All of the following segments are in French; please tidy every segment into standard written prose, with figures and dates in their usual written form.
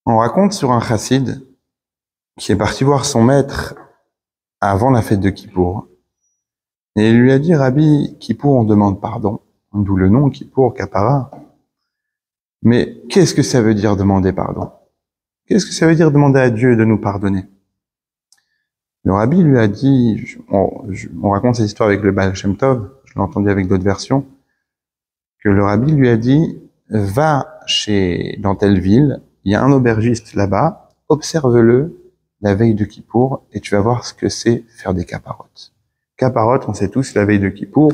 On raconte sur un chassid qui est parti voir son maître avant la fête de Kippour. Et il lui a dit, Rabbi, Kippour, on demande pardon. D'où le nom Kippour, Kapara. Mais qu'est-ce que ça veut dire demander pardon? Qu'est-ce que ça veut dire demander à Dieu de nous pardonner? Le Rabbi lui a dit, on raconte cette histoire avec le Baal Shem Tov, je l'ai entendu avec d'autres versions, que le Rabbi lui a dit, va dans telle ville, il y a un aubergiste là-bas, observe-le la veille de Kippour et tu vas voir ce que c'est faire des caparottes. Caparottes, on sait tous, la veille de Kippour,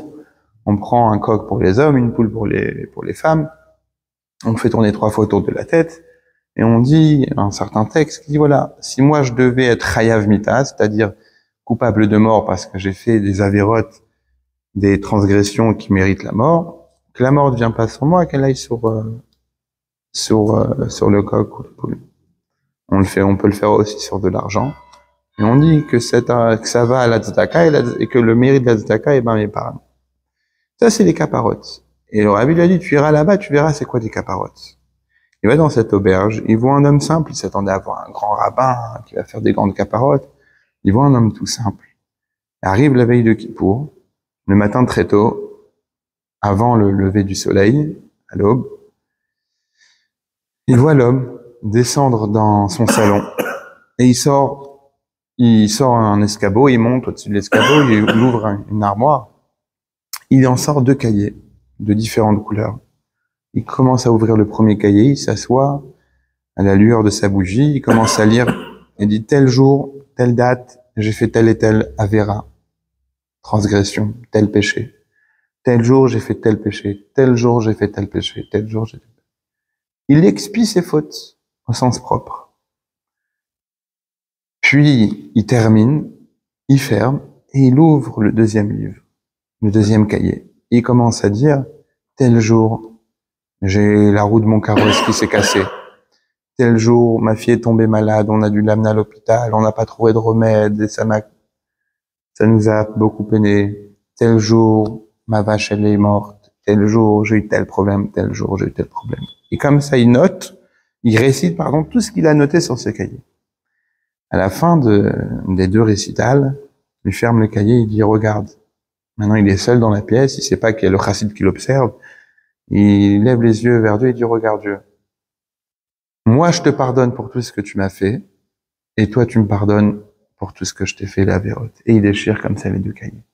on prend un coq pour les hommes, une poule pour les femmes, on fait tourner 3 fois autour de la tête et on dit un certain texte qui dit voilà, si moi je devais être chayav mita, c'est-à-dire coupable de mort parce que j'ai fait des avérotes, des transgressions qui méritent la mort, que la mort ne vient pas sur moi, qu'elle aille sur le coq ou la poule. On peut le faire aussi sur de l'argent. Et on dit que ça va à la tzedaka et que le mérite de la tzedaka m'épargne. Ça, c'est les caparottes. Et le Rabbi lui a dit, tu iras là-bas, tu verras c'est quoi des caparottes. Il va dans cette auberge, il voit un homme simple, il s'attendait à voir un grand rabbin qui va faire des grandes caparottes. Il voit un homme tout simple. Arrive la veille de Kippour, le matin très tôt, avant le lever du soleil, à l'aube. Il voit l'homme descendre dans son salon et il sort un escabeau, il monte au-dessus de l'escabeau, il ouvre une armoire. Il en sort 2 cahiers de différentes couleurs. Il commence à ouvrir le premier cahier, il s'assoit à la lueur de sa bougie, il commence à lire et dit tel jour, telle date, j'ai fait tel et tel avéra, transgression, tel péché. Tel jour, j'ai fait tel péché. Tel jour, j'ai fait tel péché. Tel jour, j'ai fait tel péché. Il expie ses fautes au sens propre. Puis, il termine, il ferme et il ouvre le 2e livre, le 2e cahier. Il commence à dire tel jour, j'ai la roue de mon carrosse qui s'est cassée. Tel jour, ma fille est tombée malade, on a dû l'amener à l'hôpital, on n'a pas trouvé de remède et ça nous a beaucoup peiné. Tel jour, ma vache, elle est morte. Tel jour, j'ai eu tel problème. Tel jour, j'ai eu tel problème. Et comme ça, il récite, tout ce qu'il a noté sur ce cahier. À la fin des 2 récitals, il ferme le cahier, il dit, regarde. Maintenant, il est seul dans la pièce, il sait pas qu'il y a le chassid qui l'observe. Il lève les yeux vers Dieu et dit, regarde Dieu. Moi, je te pardonne pour tout ce que tu m'as fait, et toi, tu me pardonnes pour tout ce que je t'ai fait, la vérote. Et il déchire comme ça les 2 cahiers.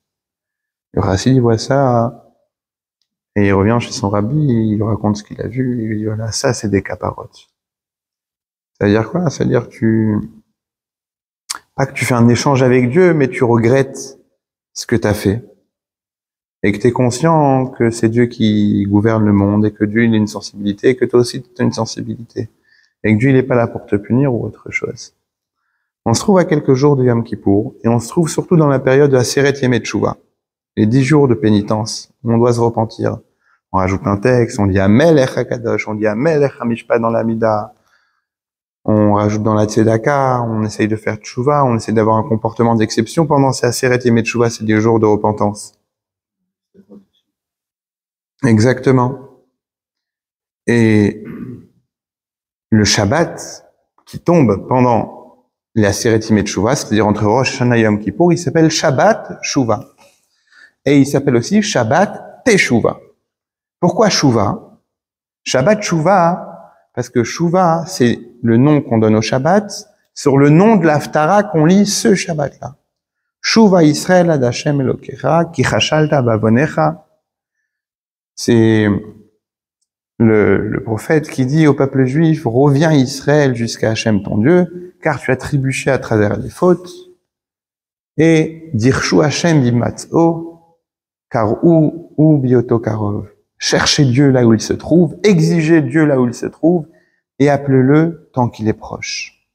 Le chassid, il voit ça, et il revient chez son rabbi, il lui raconte ce qu'il a vu, il lui dit, voilà, ça, c'est des caparottes. Ça veut dire quoi? Ça veut dire pas que tu fais un échange avec Dieu, mais tu regrettes ce que tu as fait. Et que tu es conscient que c'est Dieu qui gouverne le monde, et que Dieu, il a une sensibilité, et que toi aussi, tu as une sensibilité. Et que Dieu, il n'est pas là pour te punir ou autre chose. On se trouve à quelques jours de Yom Kippour, et on se trouve surtout dans la période de la Aseret Yemei Teshuvah, les 10 jours de pénitence, où on doit se repentir. On rajoute un texte, on dit Amelech HaKadosh, on dit Amelech HaMishpat dans l'Amida, on rajoute dans la Tzedaka, on essaye de faire Teshuvah, on essaye d'avoir un comportement d'exception pendant ces Aseret Yemei Teshuvah, c'est des jours de repentance. Exactement. Et le Shabbat, qui tombe pendant la Aseret Yemei Teshuvah, c'est-à-dire entre Rosh Hashanah et Yom Kippour, il s'appelle Shabbat Shuvah. Et il s'appelle aussi Shabbat Teshuvah. Pourquoi Shuvah? Shabbat Shuvah, parce que Shuvah, c'est le nom qu'on donne au Shabbat, sur le nom de l'Haftara qu'on lit ce Shabbat-là. Shuvah Israël ad Hashem Elokecha, ki chashalta bavonecha. C'est le prophète qui dit au peuple juif, reviens Israël jusqu'à Hashem ton Dieu, car tu as trébuché à travers les fautes. Et dirshu Hashem bimatzo, car ou bioto karov. Cherchez Dieu là où il se trouve, exigez Dieu là où il se trouve, et appelez-le tant qu'il est proche.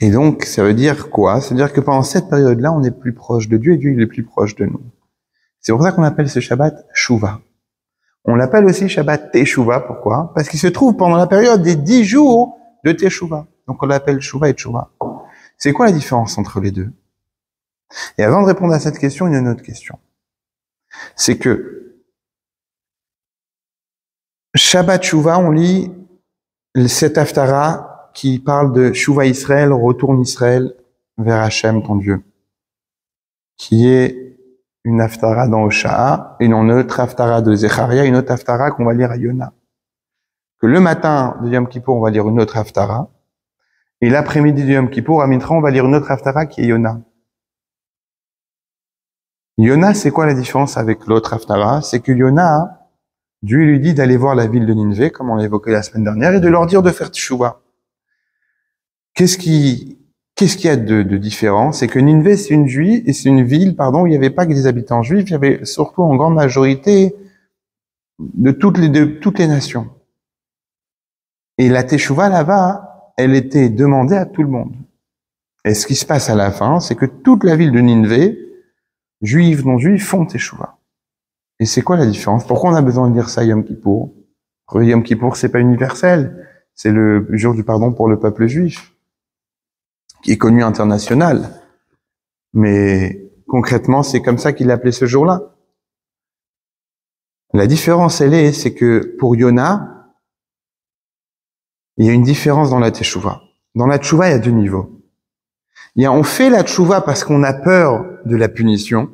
Et donc, ça veut dire quoi? Ça veut dire que pendant cette période-là, on est plus proche de Dieu, et Dieu il est plus proche de nous. C'est pour ça qu'on appelle ce Shabbat Shuvah. On l'appelle aussi Shabbat Teshuvah, pourquoi? Parce qu'il se trouve pendant la période des 10 jours de Teshuvah. Donc on l'appelle Shuvah et Teshuvah. C'est quoi la différence entre les deux? Et avant de répondre à cette question, il y a une autre question. C'est que Shabbat Shuvah, on lit cet Haftara qui parle de Shuva Israël, retourne Israël vers Hachem, ton Dieu, qui est une Haftara dans Oshaa, une autre Haftara de Zecharia, une autre Haftara qu'on va lire à Yona. Que le matin de Yom Kippour, on va lire une autre Haftara, et l'après-midi de Yom Kippour, à Mitra, on va lire une autre Haftara qui est Yona. Yona, c'est quoi la différence avec l'autre Haftara? C'est que Yona, Dieu lui dit d'aller voir la ville de Nineveh, comme on l'a évoqué la semaine dernière, et de leur dire de faire teshuvah. Qu'est-ce qu'il y a de différent? C'est que Nineveh, c'est une ville, où il n'y avait pas que des habitants juifs, il y avait surtout en grande majorité de toutes les nations. Et la teshuvah là-bas, elle était demandée à tout le monde. Et ce qui se passe à la fin, c'est que toute la ville de Nineveh, juifs, non-juifs, font teshuvah. Et c'est quoi la différence? Pourquoi on a besoin de dire ça Yom Kippour? Yom Kippour, c'est pas universel. C'est le jour du pardon pour le peuple juif, qui est connu international. Mais concrètement, c'est comme ça qu'il appelait ce jour-là. La différence, c'est que pour Yona, il y a une différence dans la teshuvah. Dans la teshuvah, il y a deux niveaux. On fait la teshuvah parce qu'on a peur de la punition,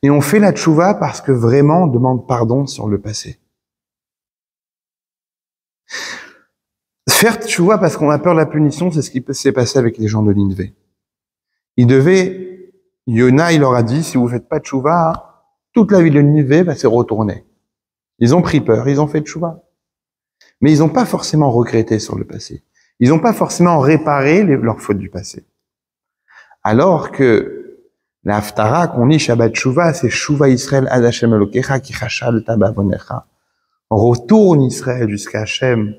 et on fait la teshuvah parce que vraiment on demande pardon sur le passé. Faire teshuvah parce qu'on a peur de la punition, c'est ce qui s'est passé avec les gens de Nineveh. Yona, il leur a dit, si vous faites pas teshuvah, toute la ville de Nineveh va se retourner. Ils ont pris peur, ils ont fait teshuvah. Mais ils n'ont pas forcément regretté sur le passé. Ils n'ont pas forcément réparé leurs fautes du passé. Alors que la Haftara qu'on lit Shabbat Teshuvah, c'est Shuva Israël ad Hashem Elokecha ki chashal tabavonecha. Retourne Israël jusqu'à Hashem,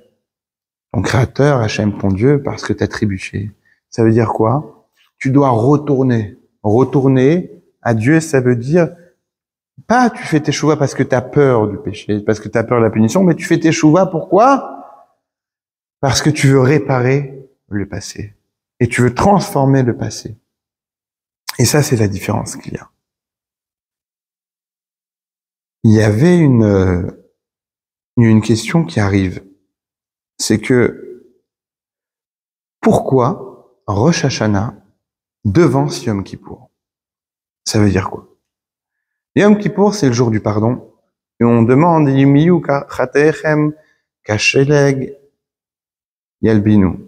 ton créateur, Hashem ton Dieu, parce que tu as trébuché. Ça veut dire quoi? Tu dois retourner. Retourner à Dieu, ça veut dire pas tu fais tes teshuvah parce que tu as peur du péché, parce que tu as peur de la punition, mais tu fais tes teshuvah pourquoi? Parce que tu veux réparer le passé. Et tu veux transformer le passé. Et ça, c'est la différence qu'il y a. Il y avait une question qui arrive. C'est que, pourquoi Rosh Hashanah devance Yom Kippour? Ça veut dire quoi? Yom Kippour, c'est le jour du pardon. Et on demande, Yumiyu chatechem kasheleg yalbinu.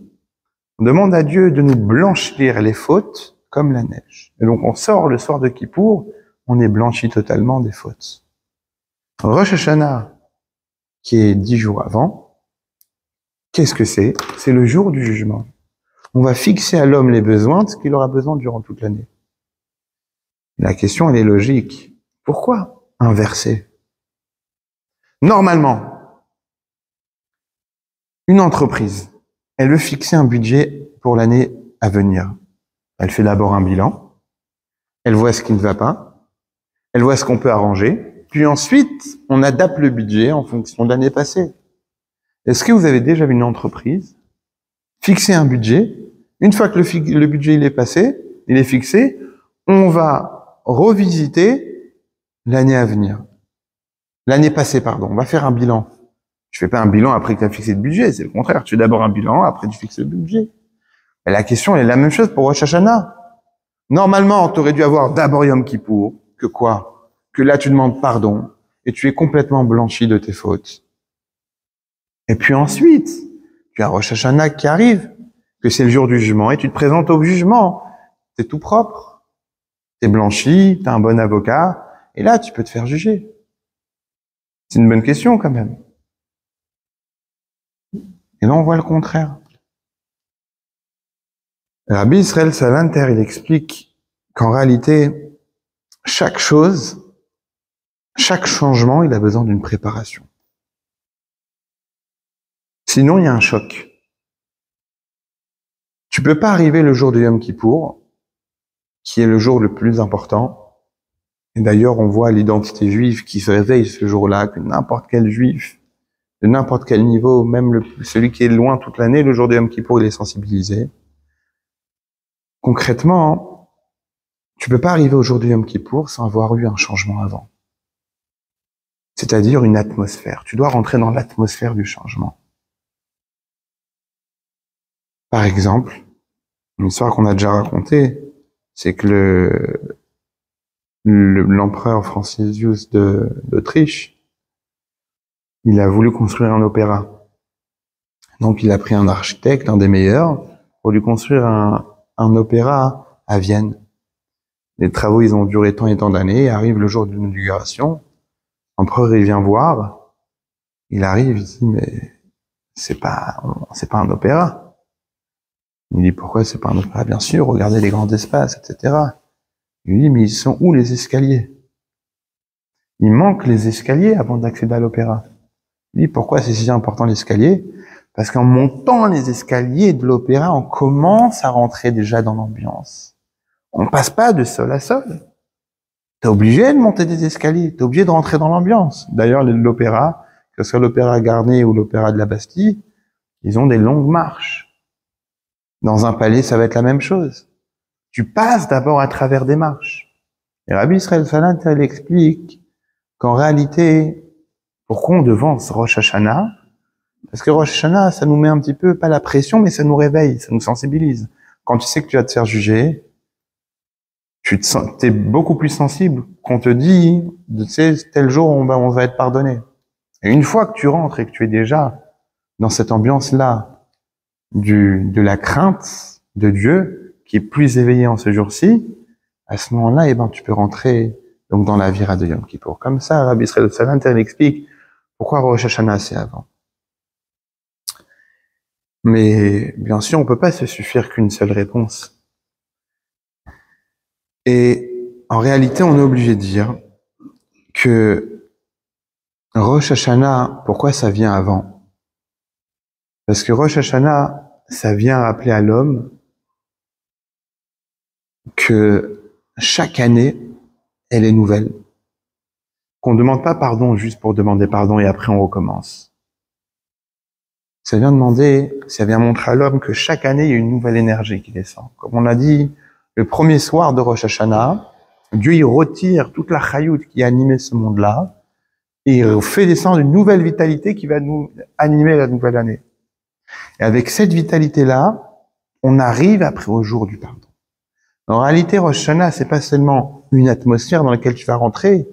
On demande à Dieu de nous blanchir les fautes comme la neige. Et donc on sort le soir de Kippour, on est blanchi totalement des fautes. Rosh Hashanah, qui est 10 jours avant, qu'est-ce que c'est? C'est le jour du jugement. On va fixer à l'homme les besoins de ce qu'il aura besoin durant toute l'année. La question, elle est logique. Pourquoi inverser? Normalement, une entreprise, elle veut fixer un budget pour l'année à venir. Elle fait d'abord un bilan, elle voit ce qui ne va pas, elle voit ce qu'on peut arranger, puis ensuite, on adapte le budget en fonction de l'année passée. Est-ce que vous avez déjà vu une entreprise fixer un budget? Une fois que le budget il est fixé, on va revisiter l'année à venir. L'année passée, pardon. On va faire un bilan. Tu fais pas un bilan après que tu as fixé le budget, c'est le contraire. Tu fais d'abord un bilan, après tu fixes le budget. Et la question est la même chose pour Rosh Hashanah. Normalement, tu aurais dû avoir d'abord Yom Kippour, que quoi? Que là tu demandes pardon, et tu es complètement blanchi de tes fautes. Et puis ensuite, tu as Rosh Hashanah qui arrive, que c'est le jour du jugement, et tu te présentes au jugement. T'es tout propre. T'es blanchi, t'as un bon avocat, et là tu peux te faire juger. C'est une bonne question quand même. Et là on voit le contraire. Rabbi Israël Salanter, il explique qu'en réalité, chaque chose, chaque changement, il a besoin d'une préparation. Sinon, il y a un choc. Tu peux pas arriver le jour de Yom Kippour, qui est le jour le plus important. Et d'ailleurs, on voit l'identité juive qui se réveille ce jour-là, que n'importe quel juif, de n'importe quel niveau, même celui qui est loin toute l'année, le jour de Yom Kippour, il est sensibilisé. Concrètement, tu peux pas arriver au jour de Yom Kippour sans avoir eu un changement avant. C'est-à-dire une atmosphère. Tu dois rentrer dans l'atmosphère du changement. Par exemple, une histoire qu'on a déjà racontée, c'est que l'empereur Francisius d'Autriche, il a voulu construire un opéra. Donc il a pris un architecte, un des meilleurs, pour lui construire un opéra à Vienne. Les travaux, ils ont duré tant et tant d'années. Arrive le jour de l'inauguration. L'empereur, il vient voir. Il arrive, il dit, mais c'est pas un opéra. Il dit, pourquoi c'est pas un opéra? Bien sûr, regardez les grands espaces, etc. Il lui dit, mais ils sont où les escaliers? Il manque les escaliers avant d'accéder à l'opéra. Il dit, pourquoi c'est si important l'escalier? Parce qu'en montant les escaliers de l'opéra, on commence à rentrer déjà dans l'ambiance. On passe pas de sol à sol. T'es obligé de monter des escaliers, t'es obligé de rentrer dans l'ambiance. D'ailleurs, l'opéra, que ce soit l'opéra Garnier ou l'opéra de la Bastille, ils ont des longues marches. Dans un palais, ça va être la même chose. Tu passes d'abord à travers des marches. Et Rabbi Israël Salant, elle explique qu'en réalité, pourquoi on devance Rosh Hashanah? Parce que Rosh Hashanah, ça nous met un petit peu, pas la pression, mais ça nous réveille, ça nous sensibilise. Quand tu sais que tu vas te faire juger, t'es beaucoup plus sensible qu'on te dit, tu sais, tel jour on va être pardonné. Et une fois que tu rentres et que tu es déjà dans cette ambiance-là de la crainte de Dieu, qui est plus éveillée en ce jour-ci, à ce moment-là, tu peux rentrer donc dans la vira de Yom Kippour. Comme ça, Rabbi Israël Salant, elle explique pourquoi Rosh Hashanah c'est avant. Mais bien sûr, on peut pas se suffire qu'une seule réponse. Et en réalité, on est obligé de dire que Rosh Hashanah, pourquoi ça vient avant? Parce que Rosh Hashanah, ça vient rappeler à l'homme que chaque année, elle est nouvelle. Qu'on ne demande pas pardon juste pour demander pardon et après on recommence. Ça vient montrer à l'homme que chaque année, il y a une nouvelle énergie qui descend. Comme on a dit, le premier soir de Rosh Hashanah, Dieu, il retire toute la chayout qui a animé ce monde-là, et il fait descendre une nouvelle vitalité qui va nous animer la nouvelle année. Et avec cette vitalité-là, on arrive après au jour du pardon. En réalité, Rosh Hashanah, c'est pas seulement une atmosphère dans laquelle tu vas rentrer,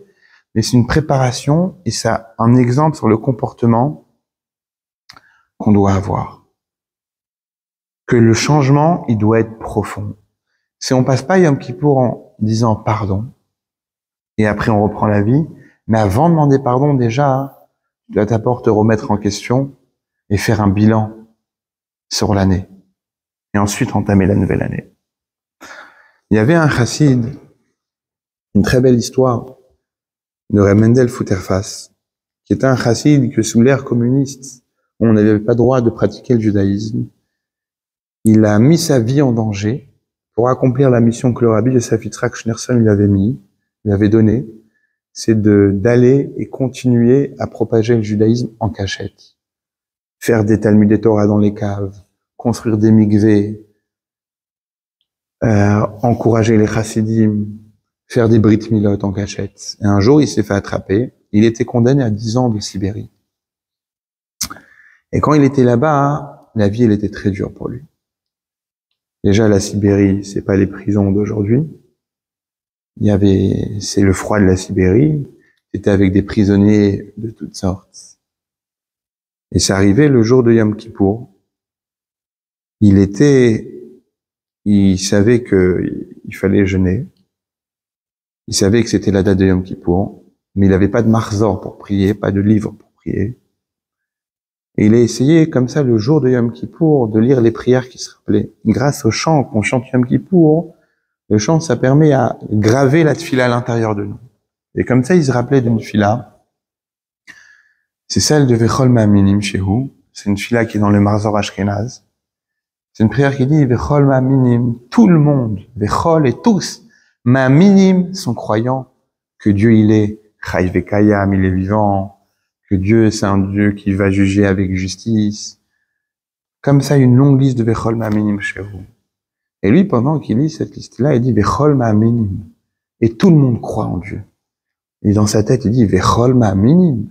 mais c'est une préparation, et c'est un exemple sur le comportement qu'on doit avoir. Que le changement, il doit être profond. Si on passe pas Yom Kippour en disant pardon, et après on reprend la vie, mais avant de demander pardon, déjà, tu dois d'abord te remettre en question et faire un bilan sur l'année. Et ensuite entamer la nouvelle année. Il y avait un chassid, une très belle histoire de Reb Mendel Fouterfas, qui était un chassid que sous l'ère communiste, on n'avait pas droit de pratiquer le judaïsme. Il a mis sa vie en danger pour accomplir la mission que le rabbi Yosef Yitzhak Schneerson lui avait donnée, c'est d'aller et continuer à propager le judaïsme en cachette. Faire des Talmudei Torah dans les caves, construire des mikvés, encourager les chassidim, faire des brit milot en cachette. Et un jour, il s'est fait attraper. Il était condamné à 10 ans de Sibérie. Et quand il était là-bas, la vie, elle était très dure pour lui. Déjà, la Sibérie, c'est pas les prisons d'aujourd'hui. C'est le froid de la Sibérie. C'était avec des prisonniers de toutes sortes. Et c'est arrivé le jour de Yom Kippour. Il savait qu'il fallait jeûner. Il savait que c'était la date de Yom Kippour, mais il n'avait pas de marzor pour prier, pas de livre pour prier. Et il a essayé, comme ça, le jour de Yom Kippour, de lire les prières qui se rappelaient. Grâce au chant qu'on chante Yom Kippour, le chant, ça permet à graver la tfila à l'intérieur de nous. Et comme ça, il se rappelait d'une tfila. C'est celle de Vechol Ma'aminim Shehu. C'est une tfila qui est dans le Marzor Ashkenaz. C'est une prière qui dit Vechol Ma'aminim, tout le monde, Vechol et tous, Ma'aminim sont croyants que Dieu il est Chai Vekayam, il est vivant, que Dieu c'est un Dieu qui va juger avec justice. Comme ça, une longue liste de Vechol Ma'aminim Shehu. Et lui, pendant qu'il lit cette liste-là, il dit Vechol Ma'aminim. Et tout le monde croit en Dieu. Et dans sa tête, il dit Vechol Ma'aminim.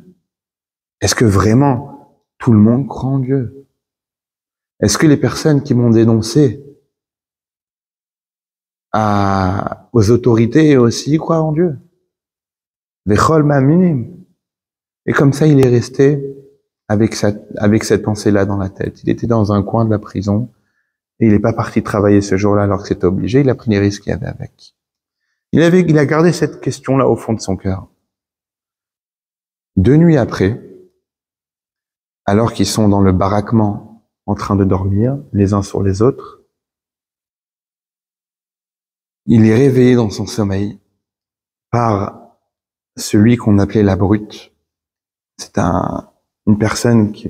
Est-ce que vraiment tout le monde croit en Dieu? Est-ce que les personnes qui m'ont dénoncé aux autorités aussi croient en Dieu? Vechol ma'aminim. Et comme ça, il est resté avec cette pensée-là dans la tête. Il était dans un coin de la prison et il n'est pas parti travailler ce jour-là alors que c'était obligé. Il a pris les risques qu'il y avait avec. Il a gardé cette question-là au fond de son cœur. 2 nuits après, alors qu'ils sont dans le baraquement en train de dormir, les uns sur les autres, il est réveillé dans son sommeil par celui qu'on appelait la brute. C'est une personne qui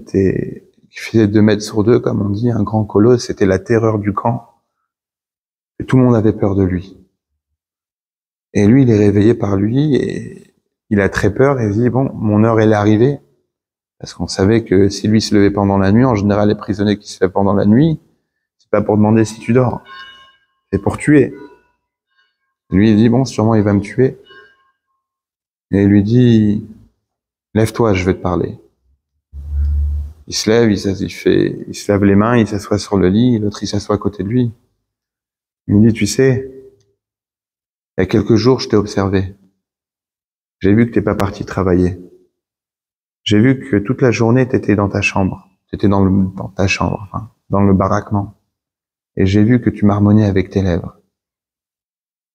faisait 2 mètres sur 2, comme on dit, un grand colosse. C'était la terreur du camp. Et tout le monde avait peur de lui. Et lui, il est réveillé par lui et il a très peur et il dit, bon, mon heure, elle est arrivée. Parce qu'on savait que si lui se levait pendant la nuit, en général, les prisonniers qui se lèvent pendant la nuit, c'est pas pour demander si tu dors. C'est pour tuer. Lui, il dit, bon, sûrement, il va me tuer. Et il lui dit, lève-toi, je vais te parler. Il se lève, il se lave les mains, il s'assoit sur le lit, l'autre, il s'assoit à côté de lui. Il me dit, tu sais, il y a quelques jours, je t'ai observé. J'ai vu que t'es pas parti travailler. J'ai vu que toute la journée, t'étais dans ta chambre. T'étais dans ta chambre, enfin, dans le baraquement. Et j'ai vu que tu marmonnais avec tes lèvres.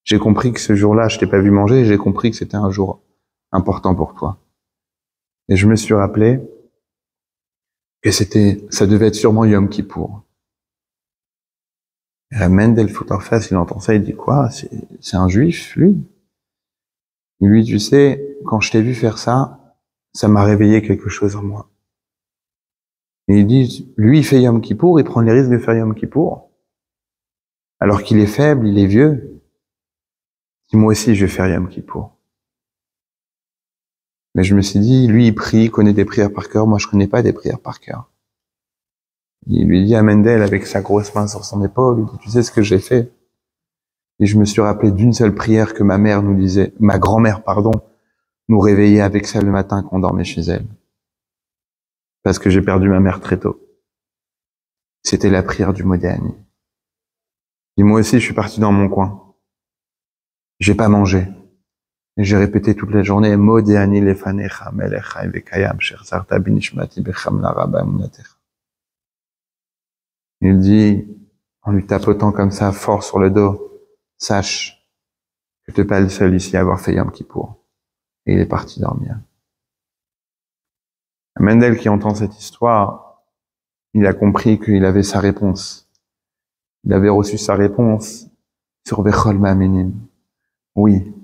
J'ai compris que ce jour-là, je t'ai pas vu manger, et j'ai compris que c'était un jour important pour toi. Et je me suis rappelé que ça devait être sûrement Yom Kippour. Et Mendel Foutarfas, il entend ça, il dit quoi? C'est un juif, lui? Il lui dit, tu sais, quand je t'ai vu faire ça, ça m'a réveillé quelque chose en moi. Et il dit, lui, il fait Yom Kippour, il prend les risques de faire Yom Kippour, alors qu'il est faible, il est vieux. Il dit, moi aussi, je vais faire Yom Kippour. Mais je me suis dit, lui, il prie, il connaît des prières par cœur, moi, je connais pas des prières par cœur. Il lui dit à Mendel, avec sa grosse main sur son épaule, il dit, tu sais ce que j'ai fait? Et je me suis rappelé d'une seule prière que ma grand-mère, nous réveillait avec ça le matin quand on dormait chez elle. Parce que j'ai perdu ma mère très tôt. C'était la prière du Modéani. Et moi aussi, je suis parti dans mon coin. J'ai pas mangé. Et j'ai répété toute la journée, Modéani lefanecha melecha evekayam sherzarta binishmati becham laraba emunatecha. Il dit, en lui tapotant comme ça, fort sur le dos, sache que tu n'es pas le seul ici à avoir fait Yom Kippour. Et il est parti dormir. Mendel qui entend cette histoire, il a compris qu'il avait sa réponse. Il avait reçu sa réponse sur Vechol Ma'aminim. Oui,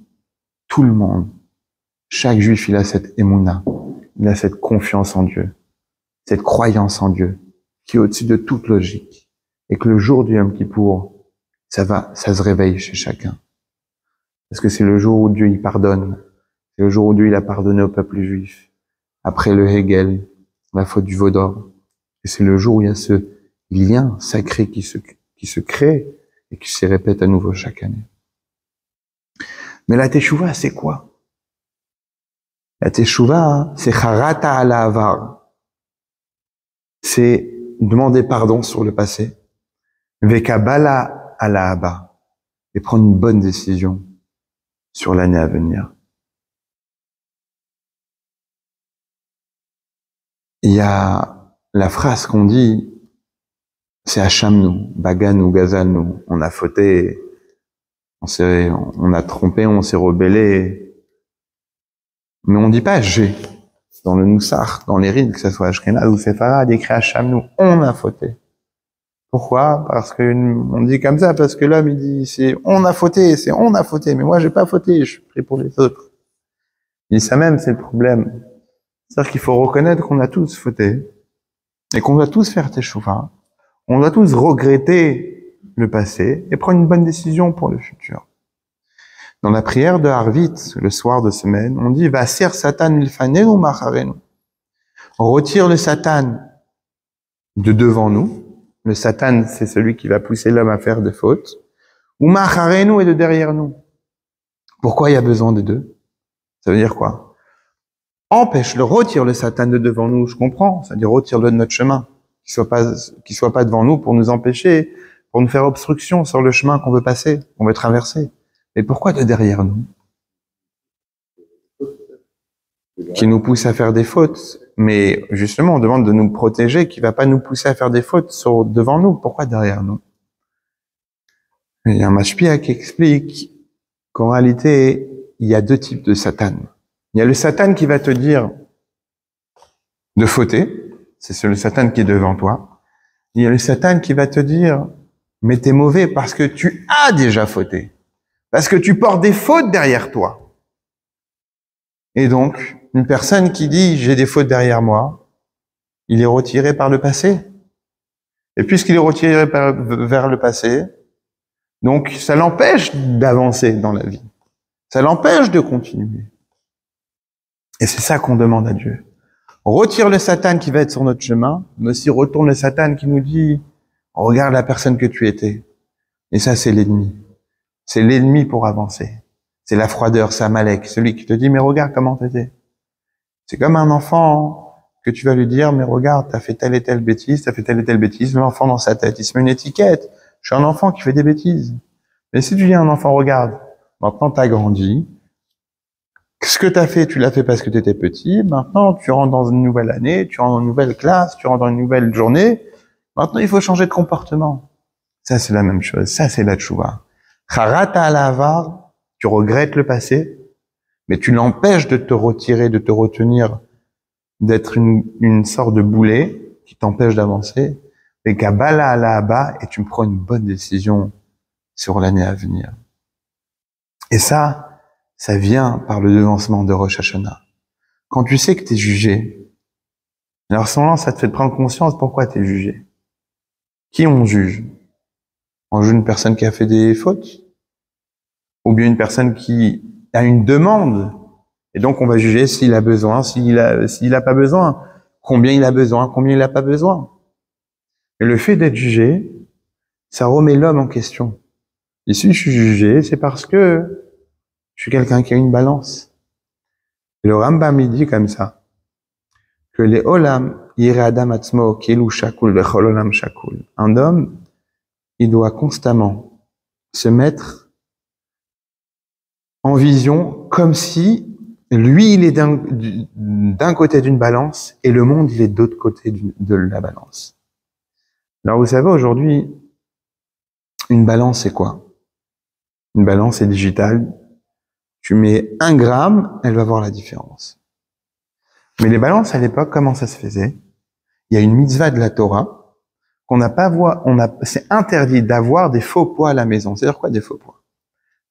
tout le monde, chaque juif, il a cette émouna, il a cette confiance en Dieu, cette croyance en Dieu, qui est au-dessus de toute logique. Et que le jour du Yom Kippour, ça se réveille chez chacun. Parce que c'est le jour où Dieu, il pardonne. C'est le jour où Dieu, il a pardonné au peuple juif. Après le Hegel, la faute du veau d'or. Et c'est le jour où il y a ce lien sacré qui se crée et qui se répète à nouveau chaque année. Mais la teshuva, c'est quoi? La teshuva, c'est charata ala avar. C'est demander pardon sur le passé. Vekabala ala haba. Et prendre une bonne décision sur l'année à venir. Il y a la phrase qu'on dit, c'est Hachamnu, Baganu, Gazalnu. On a fauté, on a trompé, on s'est rebellé. Mais on dit pas j'ai. Dans le Noussach, dans les rides, que ce soit Ashkenaz ou Séfarad, écrit Hachamnu, on a fauté. Pourquoi? Parce que on dit comme ça, parce que l'homme il dit c'est on a fauté, mais moi j'ai pas fauté, je suis pris pour les autres. Il dit ça même, c'est le problème. C'est-à-dire qu'il faut reconnaître qu'on a tous fauté et qu'on doit tous faire teshuva. On doit tous regretter le passé et prendre une bonne décision pour le futur. Dans la prière de Harvit, le soir de semaine, on dit Vaser Satan milfanenu macharenu. On retire le Satan de devant nous. Le Satan, c'est celui qui va pousser l'homme à faire des fautes. Ou macharenu est de derrière nous. Pourquoi il y a besoin des deux? Ça veut dire quoi? Retire le Satan de devant nous, je comprends, c'est-à-dire retire-le de notre chemin. qu'il soit pas devant nous pour nous empêcher, pour nous faire obstruction sur le chemin qu'on veut passer, qu'on veut traverser. Mais pourquoi de derrière nous? Qui nous pousse à faire des fautes. Mais justement, on demande de nous protéger, qui va pas nous pousser à faire des fautes devant nous. Pourquoi derrière nous? Il y a un Mashpia qui explique qu'en réalité, il y a deux types de Satan. Il y a le Satan qui va te dire de fauter, c'est le Satan qui est devant toi. Il y a le Satan qui va te dire, mais t'es mauvais parce que tu as déjà fauté. Parce que tu portes des fautes derrière toi. Et donc, une personne qui dit, j'ai des fautes derrière moi, il est retiré par le passé. Et puisqu'il est retiré vers le passé, donc ça l'empêche d'avancer dans la vie. Ça l'empêche de continuer. Et c'est ça qu'on demande à Dieu. On retire le Satan qui va être sur notre chemin, mais aussi retourne le Satan qui nous dit, regarde la personne que tu étais. Et ça, c'est l'ennemi. C'est l'ennemi pour avancer. C'est la froideur, c'est Amalek, celui qui te dit, mais regarde comment t'étais. C'est comme un enfant que tu vas lui dire, mais regarde, t'as fait telle et telle bêtise, t'as fait telle et telle bêtise. L'enfant dans sa tête, il se met une étiquette. Je suis un enfant qui fait des bêtises. Mais si tu dis à un enfant, regarde, maintenant t'as grandi. Ce que t'as fait, tu l'as fait parce que t'étais petit. Maintenant, tu rentres dans une nouvelle année, tu rentres dans une nouvelle classe, tu rentres dans une nouvelle journée. Maintenant, il faut changer de comportement. Ça, c'est la même chose. Ça, c'est la tchouva. Charata alavar, tu regrettes le passé, mais tu l'empêches de te retirer, de te retenir, d'être une sorte de boulet qui t'empêche d'avancer. Et kabbalah ala et tu me prends une bonne décision sur l'année à venir. Et ça vient par le devancement de Rosh Hashanah. Quand tu sais que tu es jugé, alors à ce moment-là, ça te fait prendre conscience pourquoi tu es jugé. Qui on juge? On juge une personne qui a fait des fautes? Ou bien une personne qui a une demande? Et donc on va juger s'il a besoin, s'il a pas besoin, combien il a besoin, combien il n'a pas besoin. Et le fait d'être jugé, ça remet l'homme en question. Et si je suis jugé, c'est parce que je suis quelqu'un qui a une balance. Et le Rambam, il dit comme ça, que les olam, yire adam atzmo, kelu shakul, vechol olam shakul. Un homme, il doit constamment se mettre en vision comme si lui, il est d'un côté d'une balance et le monde, il est de l'autre côté de la balance. Alors, vous savez, aujourd'hui, une balance, c'est quoi? Une balance est digitale. Tu mets 1 gramme, elle va voir la différence. Mais les balances à l'époque, comment ça se faisait? Il y a une mitzvah de la Torah c'est interdit d'avoir des faux poids à la maison. C'est-à-dire quoi des faux poids?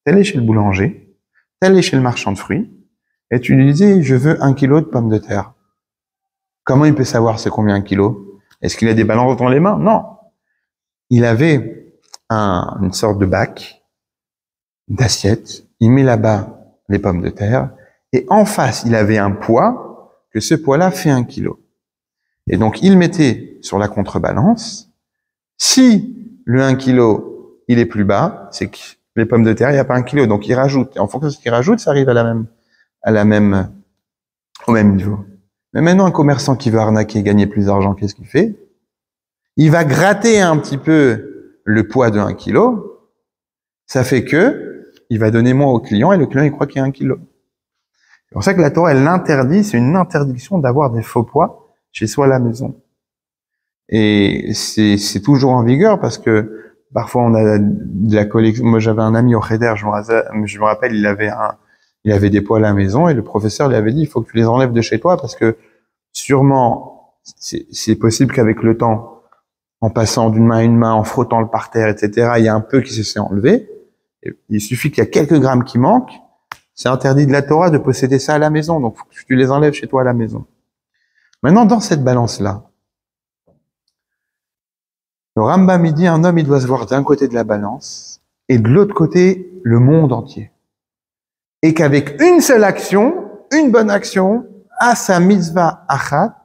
T'allais chez le boulanger, t'allais chez le marchand de fruits, et tu lui disais, je veux 1 kilo de pommes de terre. Comment il peut savoir c'est combien 1 kilo? Est-ce qu'il a des balances dans les mains? Non. Il avait une sorte de bac, d'assiette, il met là-bas les pommes de terre, et en face, il avait un poids, que ce poids-là fait 1 kilo. Et donc, il mettait sur la contrebalance, si le 1 kilo, il est plus bas, c'est que les pommes de terre, il n'y a pas 1 kilo, donc il rajoute. Et en fonction de ce qu'il rajoute, ça arrive au même niveau. Mais maintenant, un commerçant qui veut arnaquer et gagner plus d'argent, qu'est-ce qu'il fait? Il va gratter un petit peu le poids de 1 kilo. Ça fait que il va donner moins au client et le client, il croit qu'il y a 1 kilo. C'est pour ça que la Torah, elle l'interdit, c'est une interdiction d'avoir des faux poids chez soi à la maison. Et c'est toujours en vigueur parce que parfois on a de la collection. Moi, j'avais un ami au Cheder, je me rappelle, il avait des poids à la maison et le professeur lui avait dit, il faut que tu les enlèves de chez toi parce que sûrement, c'est possible qu'avec le temps, en passant d'une main à une main, en frottant le parterre, etc., il y a un peu qui s'est enlevé. Et il suffit qu'il y a quelques grammes qui manquent. C'est interdit de la Torah de posséder ça à la maison. Donc, faut que tu les enlèves chez toi à la maison. Maintenant, dans cette balance-là, le Rambam, il dit, un homme, il doit se voir d'un côté de la balance et de l'autre côté, le monde entier. Et qu'avec une seule action, une bonne action, à sa mitzvah achat,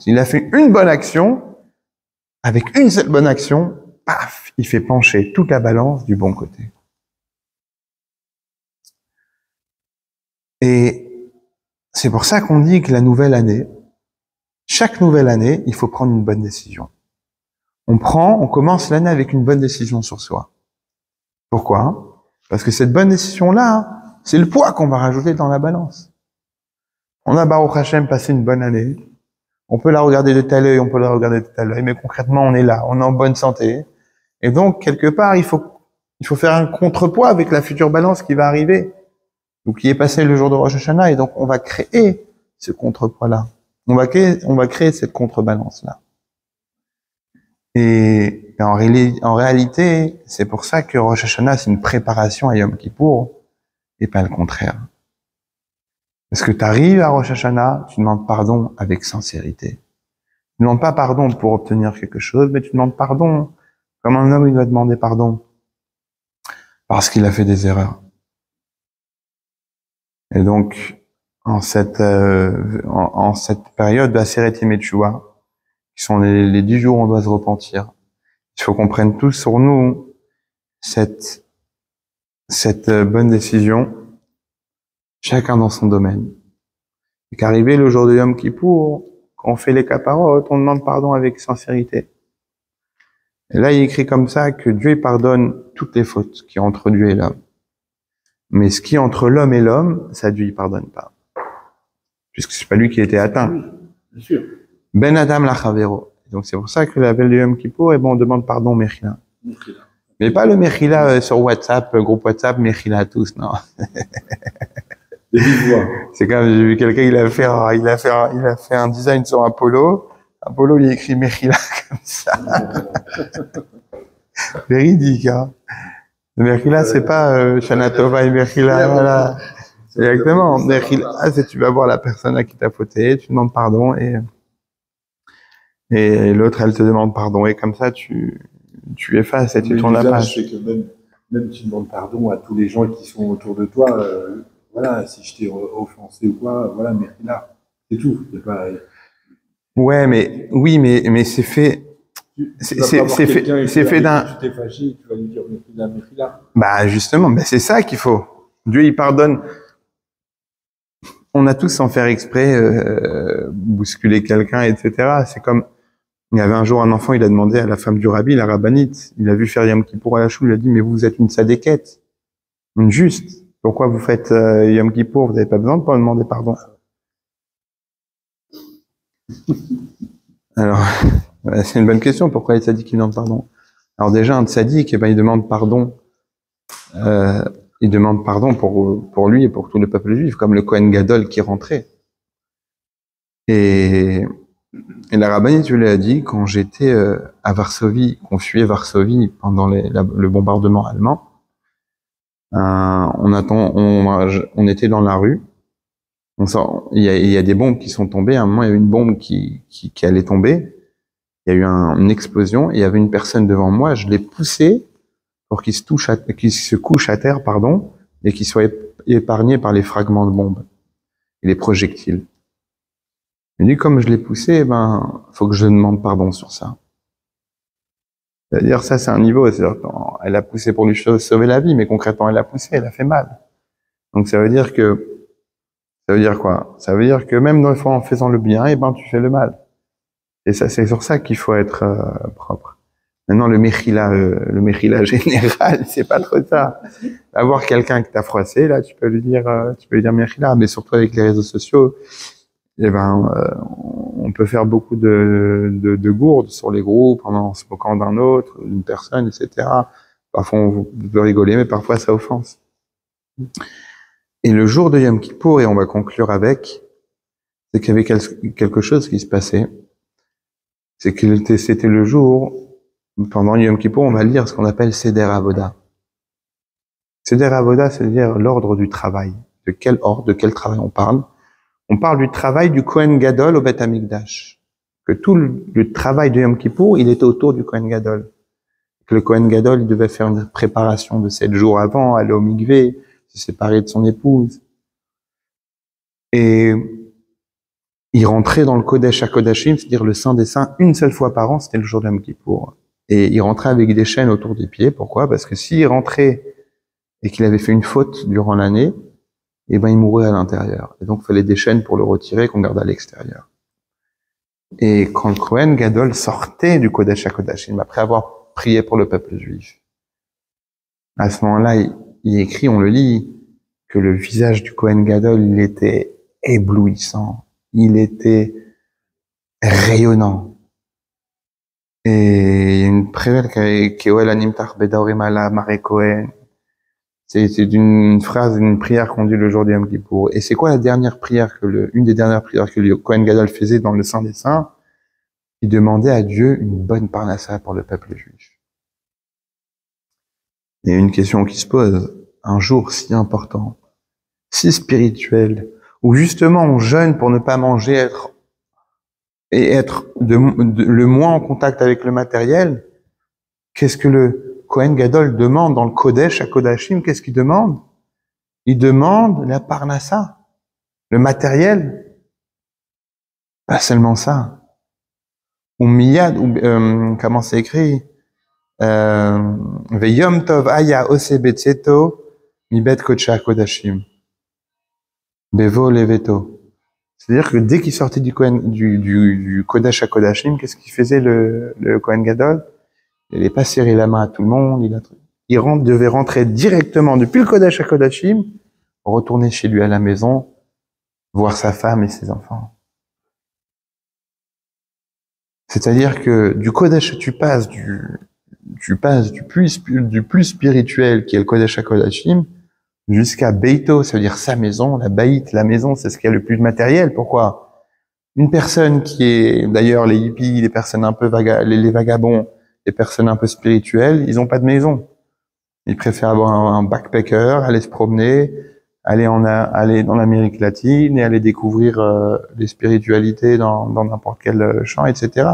il a fait une bonne action, avec une seule bonne action, paf, il fait pencher toute la balance du bon côté. Et c'est pour ça qu'on dit que la nouvelle année, chaque nouvelle année, il faut prendre une bonne décision. On commence l'année avec une bonne décision sur soi. Pourquoi? Parce que cette bonne décision-là, c'est le poids qu'on va rajouter dans la balance. On a Baruch Hashem passé une bonne année. On peut la regarder de tel œil, on peut la regarder de tel œil, mais concrètement, on est là, on est en bonne santé. Et donc, quelque part, il faut faire un contrepoids avec la future balance qui va arriver, ou qui est passée le jour de Rosh Hashanah, et donc on va créer ce contrepoids-là. On va créer cette contrebalance-là. Et en réalité, c'est pour ça que Rosh Hashanah, c'est une préparation à Yom Kippour, et pas le contraire. Parce que tu arrives à Rosh Hashanah, tu demandes pardon avec sincérité. Tu ne demandes pas pardon pour obtenir quelque chose, mais tu demandes pardon comme un homme, il doit demander pardon parce qu'il a fait des erreurs. Et donc, en cette période d'Aseret Yemei Teshuvah, qui sont les 10 jours où on doit se repentir, il faut qu'on prenne tous sur nous cette bonne décision, chacun dans son domaine. Et qu'arrivé le jour de Yom Kippour, quand on fait les kaparot, on demande pardon avec sincérité. Et là, il écrit comme ça que Dieu pardonne toutes les fautes qui ont entre Dieu et l'homme. Mais ce qui est entre l'homme et l'homme, ça Dieu, il pardonne pas. Puisque c'est pas lui qui a été atteint. Oui, bien sûr. Ben Adam Lachavero. Donc c'est pour ça que la veille de Yom Kippour, on demande pardon Mechila. Mais pas le Mechila sur WhatsApp, groupe WhatsApp, Mechila à tous, non. C'est comme, j'ai vu quelqu'un, il a fait un design sur un polo. Un polo, il a écrit Mechila comme ça. Véridique, hein. Le Mechila, c'est pas Shana Tova et Mechila, voilà. Exactement. Mechila, c'est tu vas voir la personne à qui t'as fauté, tu demandes pardon et l'autre, elle te demande pardon. Et comme ça, tu effaces et tu tournes la page. C'est que même tu demandes pardon à tous les gens qui sont autour de toi. Voilà, si je t'ai offensé ou quoi, voilà, Mechila, c'est tout. C'est pas... Ouais, mais c'est fait. C'est fait d'un. Tu t'es fâché, tu vas lui dire Mechila. Bah justement, bah c'est ça qu'il faut. Dieu il pardonne. On a tous sans faire exprès bousculer quelqu'un, etc. C'est comme il y avait un jour un enfant, il a demandé à la femme du rabbi, la rabbinite, il a vu faire Yom Kippour à la choule, il a dit mais vous êtes une sadéquette, une juste. Pourquoi vous faites Yom Kippour? Vous n'avez pas besoin de pas demander pardon. Alors, c'est une bonne question. Pourquoi les tzadikim demandent pardon? Alors déjà, un tzadik, il demande pardon. Il demande pardon pour lui et pour tout le peuple juif, comme le Kohen Gadol qui rentrait. Et la rabbinite lui a dit, quand j'étais à Varsovie, qu'on fuyait Varsovie pendant le bombardement allemand, on était dans la rue. Il y a des bombes qui sont tombées. À un moment, il y a eu une bombe qui allait tomber. Il y a eu une explosion. Et il y avait une personne devant moi. Je l'ai poussé pour qu'il se couche à terre, pardon, et qu'il soit épargné par les fragments de bombes et les projectiles. Et lui, comme je l'ai poussé, faut que je demande pardon sur ça. C'est-à-dire, ça, c'est un niveau. Elle a poussé pour lui sauver la vie, mais concrètement, elle l'a poussé, elle a fait mal. Donc, ça veut dire quoi? Ça veut dire que même des fois, en faisant le bien, tu fais le mal. Et ça, c'est sur ça qu'il faut être propre. Maintenant, le Mechila général, c'est pas trop ça. Avoir quelqu'un qui t'a froissé, là, tu peux lui dire Mechila. Mais surtout avec les réseaux sociaux, on peut faire beaucoup de gourdes sur les groupes en se moquant d'un autre, d'une personne, etc. Parfois, on peut rigoler, mais parfois, ça offense. Et le jour de Yom Kippour, et on va conclure avec, c'est qu'il y avait quelque chose qui se passait. C'est que c'était le jour, pendant Yom Kippour, on va lire ce qu'on appelle Seder Avoda. Seder Avoda, c'est-à-dire l'ordre du travail. De quel ordre, de quel travail on parle? On parle du travail du Kohen Gadol au Beth Amikdash. Que tout le travail de Yom Kippour, il était autour du Kohen Gadol. Que le Kohen Gadol, il devait faire une préparation de 7 jours avant, aller au mikvé, se séparer de son épouse. Et il rentrait dans le Kodesh HaKodashim, c'est-à-dire le Saint des Saints, une seule fois par an, c'était le jour de Yom Kippour. Et il rentrait avec des chaînes autour des pieds. Pourquoi? Parce que s'il rentrait et qu'il avait fait une faute durant l'année, et ben il mourait à l'intérieur. Et donc il fallait des chaînes pour le retirer qu'on garde à l'extérieur. Et quand le Kohen Gadol sortait du Kodesh HaKodashim, après avoir prié pour le peuple juif, à ce moment-là, il écrit, on le lit, que le visage du Kohen Gadol, il était éblouissant, il était rayonnant. Et il y a une prière qui est Nimtar Bedaorim ala Mare Kohen. C'est une phrase, une prière qu'on dit le jour du Yom Kippour. Et c'est quoi la dernière prière une des dernières prières que le Kohen Gadol faisait dans le Saint des Saints? Il demandait à Dieu une bonne parnassa pour le peuple juif. Il y a une question qui se pose. Un jour si important, si spirituel, où justement on jeûne pour ne pas manger, être le moins en contact avec le matériel, qu'est-ce que le Kohen Gadol demande dans le Kodesh HaKodashim? Qu'est-ce qu'il demande? Il demande la parnassa, le matériel. Pas seulement ça. Comment c'est écrit? Veyom tov aya ose betzeto mibet kodesh HaKodashim. Bevo leveto. C'est-à-dire que dès qu'il sortait du Kodesh HaKodashim, qu'est-ce qu'il faisait le Kohen Gadol? Il n'allait pas serrer la main à tout le monde. Il devait rentrer directement depuis le Kodesh HaKodashim, retourner chez lui à la maison, voir sa femme et ses enfants. C'est-à-dire que du Kodesh, tu passes du plus spirituel qui est le Kodesh HaKodashim, jusqu'à Beito, ça veut dire sa maison, la Baït, la maison, c'est ce qui a le plus de matériel. Pourquoi? Une personne qui est, d'ailleurs, les hippies, les personnes un peu les vagabonds, les personnes un peu spirituelles, ils n'ont pas de maison. Ils préfèrent avoir un backpacker, aller se promener, aller dans l'Amérique latine et aller découvrir les spiritualités dans n'importe quel champ, etc.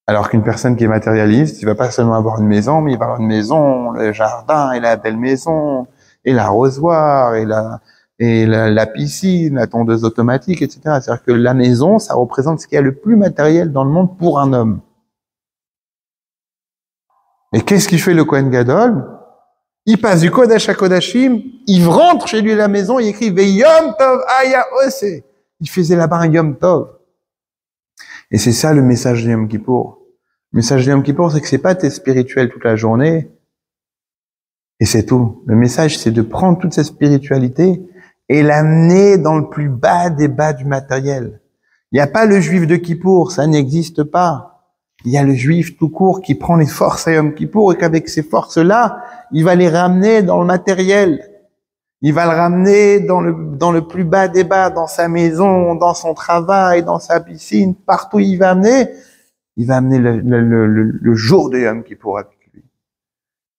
Alors qu'une personne qui est matérialiste, il va pas seulement avoir une maison, mais il va avoir une maison, le jardin et la belle maison, et l'arrosoir, et la piscine, la tondeuse automatique, etc. C'est-à-dire que la maison, ça représente ce qu'il y a le plus matériel dans le monde pour un homme. Et qu'est-ce qu'il fait le Kohen Gadol? Il passe du Kodesh HaKodashim, il rentre chez lui à la maison, il écrit Veyom Tov Aya Ose. Il faisait là-bas un Yom Tov. Et c'est ça le message de Yom Kippour. Le message de Yom Kippour, c'est que c'est pas t'es spirituel toute la journée, et c'est tout. Le message, c'est de prendre toute cette spiritualité et l'amener dans le plus bas des bas du matériel. Il n'y a pas le juif de Kippour, ça n'existe pas. Il y a le juif tout court qui prend les forces à Yom Kippour et qu'avec ces forces-là, il va les ramener dans le matériel. Il va le ramener dans le plus bas des bas, dans sa maison, dans son travail, dans sa piscine, partout où il va amener le jour de Yom Kippour avec lui.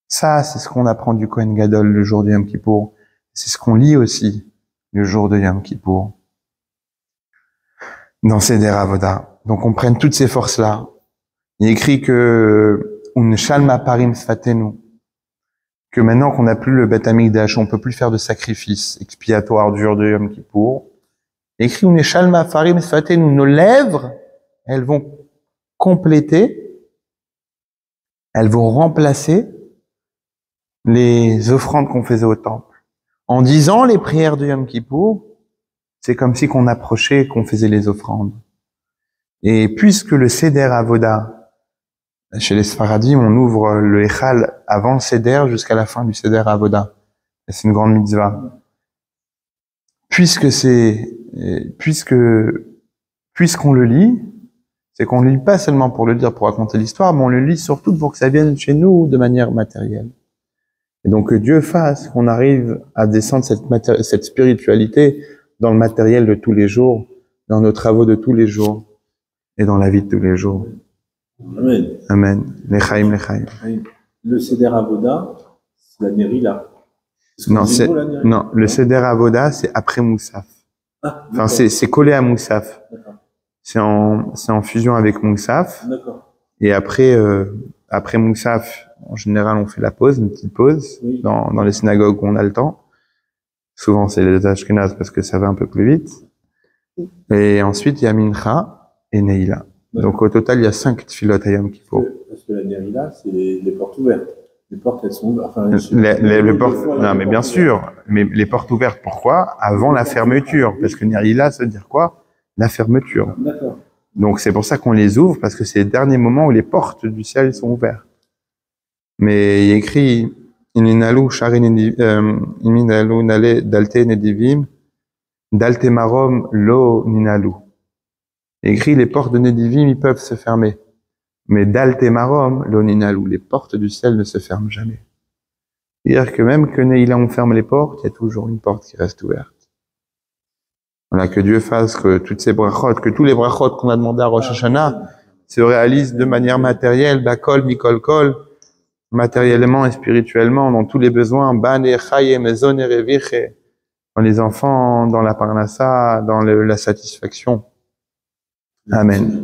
Ça, c'est ce qu'on apprend du Kohen Gadol le jour de Yom Kippour. C'est ce qu'on lit aussi le jour de Yom Kippour dans Seder Avoda. Donc on prenne toutes ces forces-là. Il est écrit que Unshalma parim sfatenu, que maintenant qu'on n'a plus le Beth Amikdash, on peut plus faire de sacrifice expiatoire du jour de Yom Kippour. Il est écrit Unshalma parim sfatenu, nos lèvres, elles vont compléter, elles vont remplacer les offrandes qu'on faisait au temple. En disant les prières de Yom Kippour, c'est comme si qu'on approchait, qu'on faisait les offrandes. Et puisque le Seder Avoda, chez les Sfaradim, on ouvre le Echal avant le Seder jusqu'à la fin du Seder Avoda. C'est une grande mitzvah. Puisqu'on le lit, c'est qu'on ne lit pas seulement pour le dire, pour raconter l'histoire, mais on le lit surtout pour que ça vienne chez nous de manière matérielle. Et donc que Dieu fasse qu'on arrive à descendre cette spiritualité dans le matériel de tous les jours, dans nos travaux de tous les jours et dans la vie de tous les jours. Amen. Amen. Lechaim, lechaim. Le Seder Avoda, c'est la Nerila. Non, le Seder Avoda, c'est après Moussaf. Ah, enfin, c'est collé à Moussaf. C'est en fusion avec Moussaf. D'accord. Et après Moussaf, en général, on fait la pause, une petite pause, oui, dans les synagogues où on a le temps. Souvent, c'est les Ashkenaz parce que ça va un peu plus vite. Et ensuite, il y a Mincha et Neila. Donc, au total, il y a 5 tfilot à Yom Kippour. Parce que la Nerila, c'est les portes ouvertes. Les portes, elles sont ouvertes. Enfin, Les portes, non, mais bien sûr, mais les portes ouvertes, pourquoi? Avant la fermeture, parce que Nerila, ça veut dire quoi? La fermeture. D'accord. Donc c'est pour ça qu'on les ouvre, parce que c'est les derniers moments où les portes du ciel sont ouvertes. Mais il écrit Ininalu nale dalte nedivim dalte marom lo ninalu. Il écrit les portes de Nedivim, ils peuvent se fermer. Mais dalte marom lo ninalu, les portes du ciel ne se ferment jamais. C'est-à-dire que même que Neila on ferme les portes, il y a toujours une porte qui reste ouverte. Voilà, que Dieu fasse que toutes ces brachot, que tous les brachot qu'on a demandé à Rosh Hashanah se réalisent de manière matérielle, bakol, mikol, kol, matériellement et spirituellement, dans tous les besoins, ban et chaye, mezon et reviche, dans les enfants, dans la parnassa, dans la satisfaction. Amen.